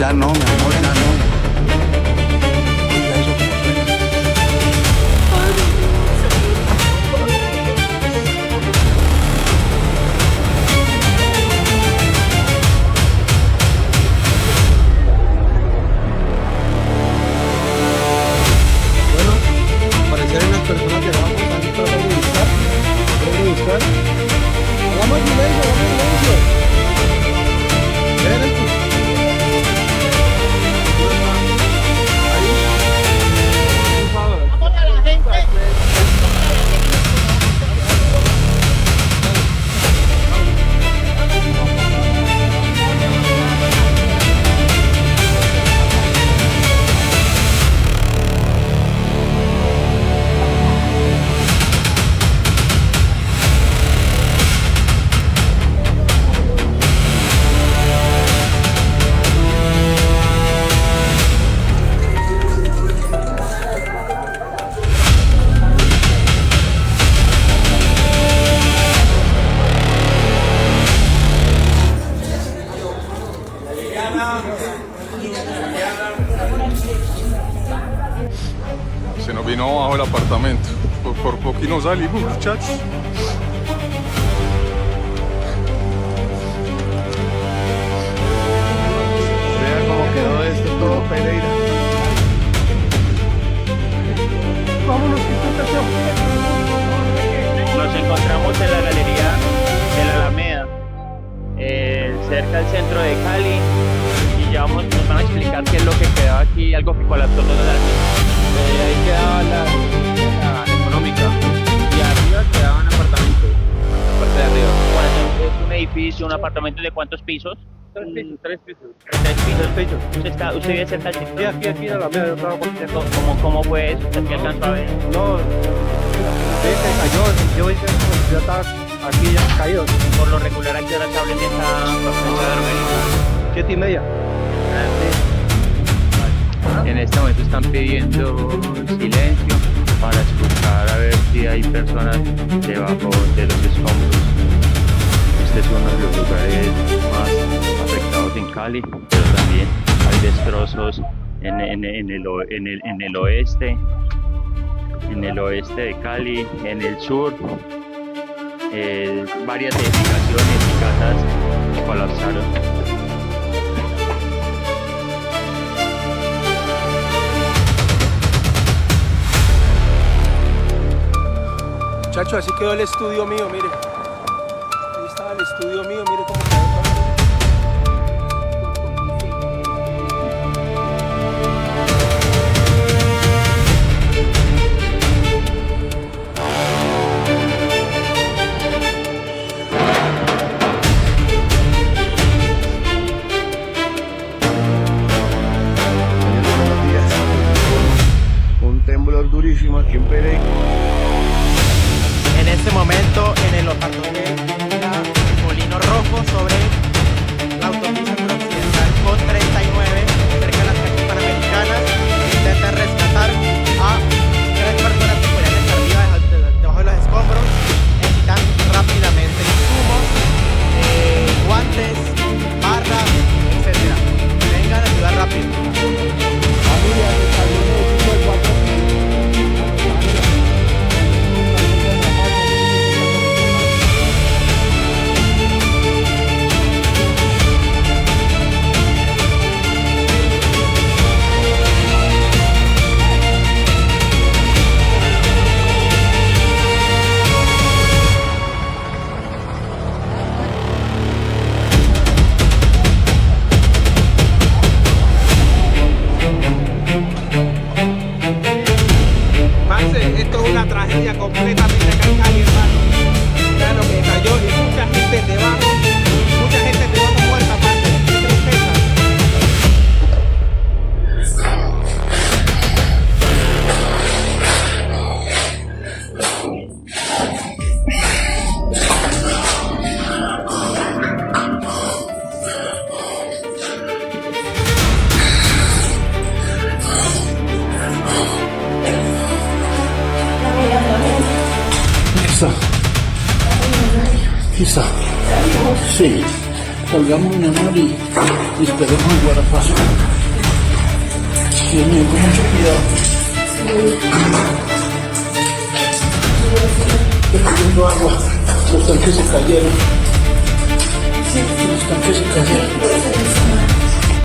ya no, mi amor, ya no. Oiga eso como suena. Bueno, al parecer hay unas personas que vamos a ir tratando de buscar. Hagamos silencio, hagamos silencio. Ven esto. Se nos vino abajo el apartamento. Por poco y no salimos, muchachos. Vean cómo quedó esto todo, Pereira. Vámonos, Nos encontramos en la galería de la Alameda, cerca del centro de Cali, y ya nos van a explicar qué es lo que quedaba aquí, algo que colapsó totalmente. Ahí quedaba la económica y arriba quedaban apartamentos, la parte de arriba. Bueno, es un edificio, un apartamento de ¿cuántos pisos? Tres pisos. Tres pisos. ¿Usted vive cerca del sector? Sí, aquí en la Alameda, yo estaba contento. ¿Cómo fue eso? ¿Usted qué alcanzó a ver? No, se cayó, yo hice, ya estaba aquí ya caído. Por lo regular, ¿a qué hora se hablan de esa tormenta? 7:30. En este momento están pidiendo silencio para escuchar a ver si hay personas debajo de los escombros. Este es uno de los lugares más afectados en Cali, pero también hay destrozos en el oeste de Cali, en el sur, varias edificaciones y casas colapsaron. Muchachos, así quedó el estudio mío, mire. Ahí estaba el estudio mío, mire cómo quedó todo. Un temblor durísimo aquí en Pereira. En este momento en el Molino Rojo sobre la autopista suroccidental con 39 cerca de las calles panamericanas, intentan rescatar a 3 personas que podrían estar debajo de los escombros. Necesitan rápidamente insumos, guantes, barras, etc. Vengan a ayudar rápido. Esto es una tragedia completamente acá en Cali, hermano. Ya lo que cayó y mucha gente debajo muerta, aparte. Qué tristeza. Quizá. Sí. Salgamos, mi amor, y esperemos el guardapaso. Dios mío, con mucho cuidado. Estoy bebiendo agua. Los tanques se cayeron. Los tanques se cayeron.